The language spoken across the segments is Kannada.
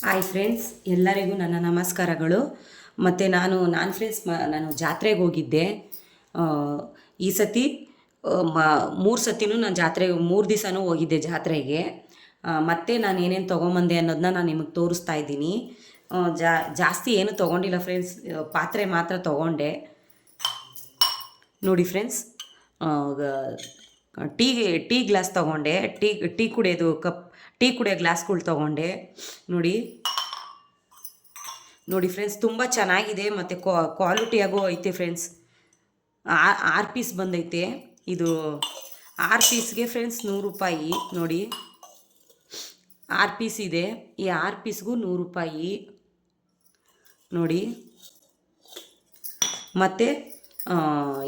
ಹಾಯ್ ಫ್ರೆಂಡ್ಸ್, ಎಲ್ಲರಿಗೂ ನನ್ನ ನಮಸ್ಕಾರಗಳು. ಮತ್ತು ನಾನು ಜಾತ್ರೆಗೆ ಹೋಗಿದ್ದೆ. ಈ ಸತಿ 3 ಸತಿನೂ ನಾನು ಜಾತ್ರೆಗೆ 3 ದಿವಸನೂ ಹೋಗಿದ್ದೆ ಜಾತ್ರೆಗೆ. ಮತ್ತು ನಾನು ಏನೇನು ತೊಗೊಂಬಂದೆ ಅನ್ನೋದನ್ನ ನಾನು ನಿಮಗೆ ತೋರಿಸ್ತಾ ಇದ್ದೀನಿ. ಜಾಸ್ತಿ ಏನು ತೊಗೊಂಡಿಲ್ಲ ಫ್ರೆಂಡ್ಸ್, ಪಾತ್ರೆ ಮಾತ್ರ ತೊಗೊಂಡೆ. ನೋಡಿ ಫ್ರೆಂಡ್ಸ್, ಟೀ ಟೀ ಗ್ಲಾಸ್ ತೊಗೊಂಡೆ, ಟೀ ಕುಡಿಯೋದು ಟೀ ಕುಡಿಯೋ ಗ್ಲಾಸ್ಗಳು ತೊಗೊಂಡೆ. ನೋಡಿ ಫ್ರೆಂಡ್ಸ್, ತುಂಬ ಚೆನ್ನಾಗಿದೆ ಮತ್ತು ಕ್ವಾಲಿಟಿಯಾಗೂ ಐತೆ ಫ್ರೆಂಡ್ಸ್. 6 ಪೀಸ್ ಬಂದೈತೆ. ಇದು 6 ಪೀಸ್ಗೆ ಫ್ರೆಂಡ್ಸ್ 100 ರೂಪಾಯಿ. ನೋಡಿ, 6 ಪೀಸ್ ಇದೆ. ಈ 6 ಪೀಸ್ಗೂ 100 ರೂಪಾಯಿ ನೋಡಿ. ಮತ್ತು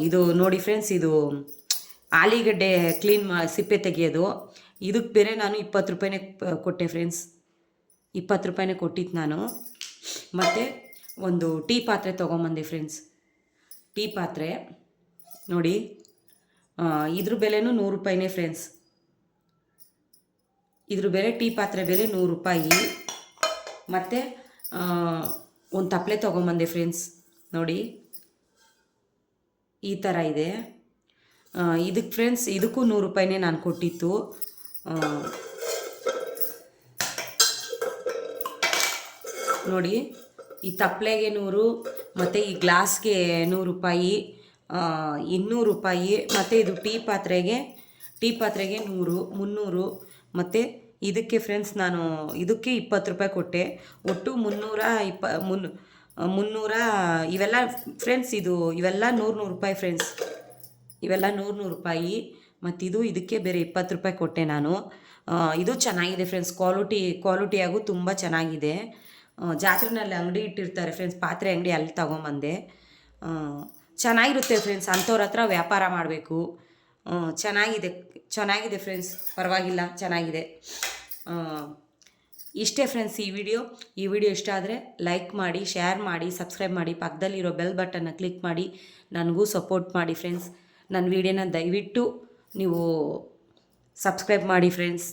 ಇದು ನೋಡಿ ಫ್ರೆಂಡ್ಸ್, ಇದು ಆಲೂಗಡ್ಡೆ ಕ್ಲೀನ್ ಸಿಪ್ಪೆ ತೆಗೆಯೋದು. ಇದಕ್ಕೆ ಬೇರೆ ನಾನು 20 ರೂಪಾಯಿನೇ ಕೊಟ್ಟೆ ಫ್ರೆಂಡ್ಸ್. 20 ರೂಪಾಯಿನೇ ಕೊಟ್ಟಿದ್ದು ನಾನು. ಮತ್ತು ಒಂದು ಟೀ ಪಾತ್ರೆ ತೊಗೊಂಬಂದೆ ಫ್ರೆಂಡ್ಸ್. ಟೀ ಪಾತ್ರೆ ನೋಡಿ, ಇದ್ರ ಬೆಲೆನೂ 100 ರೂಪಾಯಿನೇ ಫ್ರೆಂಡ್ಸ್. ಇದ್ರ ಬೆಲೆ, ಟೀ ಪಾತ್ರೆ ಬೆಲೆ 100 ರೂಪಾಯಿ. ಮತ್ತು ಒಂದು ತಪ್ಪಲೆ ತೊಗೊಂಬಂದೆ ಫ್ರೆಂಡ್ಸ್. ನೋಡಿ, ಈ ಥರ ಇದೆ. ಇದಕ್ಕೆ ಫ್ರೆಂಡ್ಸ್, ಇದಕ್ಕೂ 100 ರೂಪಾಯಿನೇ ನಾನು ಕೊಟ್ಟಿತ್ತು. ನೋಡಿ, ಈ ತಪ್ಪಲೆಗೆ 100, ಮತ್ತು ಈ ಗ್ಲಾಸ್ಗೆ 100 ರೂಪಾಯಿ, 200 ರೂಪಾಯಿ. ಮತ್ತು ಇದು ಟೀ ಪಾತ್ರೆಗೆ 100, 300. ಮತ್ತು ಇದಕ್ಕೆ ಫ್ರೆಂಡ್ಸ್, ನಾನು ಇದಕ್ಕೆ 20 ರೂಪಾಯಿ ಕೊಟ್ಟೆ. ಒಟ್ಟು 300 ಇವೆಲ್ಲ ಫ್ರೆಂಡ್ಸ್. ಇವೆಲ್ಲ 100 ರೂಪಾಯಿ ಫ್ರೆಂಡ್ಸ್. ಇವೆಲ್ಲ 100 ರೂಪಾಯಿ. ಮತ್ತು ಇದಕ್ಕೆ ಬೇರೆ 20 ರೂಪಾಯಿ ಕೊಟ್ಟೆ ನಾನು. ಇದು ಚೆನ್ನಾಗಿದೆ ಫ್ರೆಂಡ್ಸ್, ಕ್ವಾಲಿಟಿಯಾಗೂ ತುಂಬ ಚೆನ್ನಾಗಿದೆ. ಜಾತ್ರೆನಲ್ಲಿ ಅಂಗಡಿ ಇಟ್ಟಿರ್ತಾರೆ ಫ್ರೆಂಡ್ಸ್, ಪಾತ್ರೆ ಅಂಗಡಿ, ಅಲ್ಲಿ ತೊಗೊಂಬಂದೆ. ಚೆನ್ನಾಗಿರುತ್ತೆ ಫ್ರೆಂಡ್ಸ್, ಅಂಥವ್ರ ಹತ್ರ ವ್ಯಾಪಾರ ಮಾಡಬೇಕು. ಚೆನ್ನಾಗಿದೆ ಫ್ರೆಂಡ್ಸ್, ಪರವಾಗಿಲ್ಲ, ಚೆನ್ನಾಗಿದೆ. ಇಷ್ಟೇ ಫ್ರೆಂಡ್ಸ್ ಈ ವಿಡಿಯೋ ಇಷ್ಟ ಆದರೆ ಲೈಕ್ ಮಾಡಿ, ಶೇರ್ ಮಾಡಿ, ಸಬ್ಸ್ಕ್ರೈಬ್ ಮಾಡಿ, ಪಕ್ಕದಲ್ಲಿರೋ ಬೆಲ್ ಬಟನ್ನ ಕ್ಲಿಕ್ ಮಾಡಿ ನನಗೂ ಸಪೋರ್ಟ್ ಮಾಡಿ ಫ್ರೆಂಡ್ಸ್. ನನ್ನ ವಿಡಿಯೋನ ದಯವಿಟ್ಟು ನೀವು ಸಬ್ಸ್ಕ್ರೈಬ್ ಮಾಡಿ ಫ್ರೆಂಡ್ಸ್.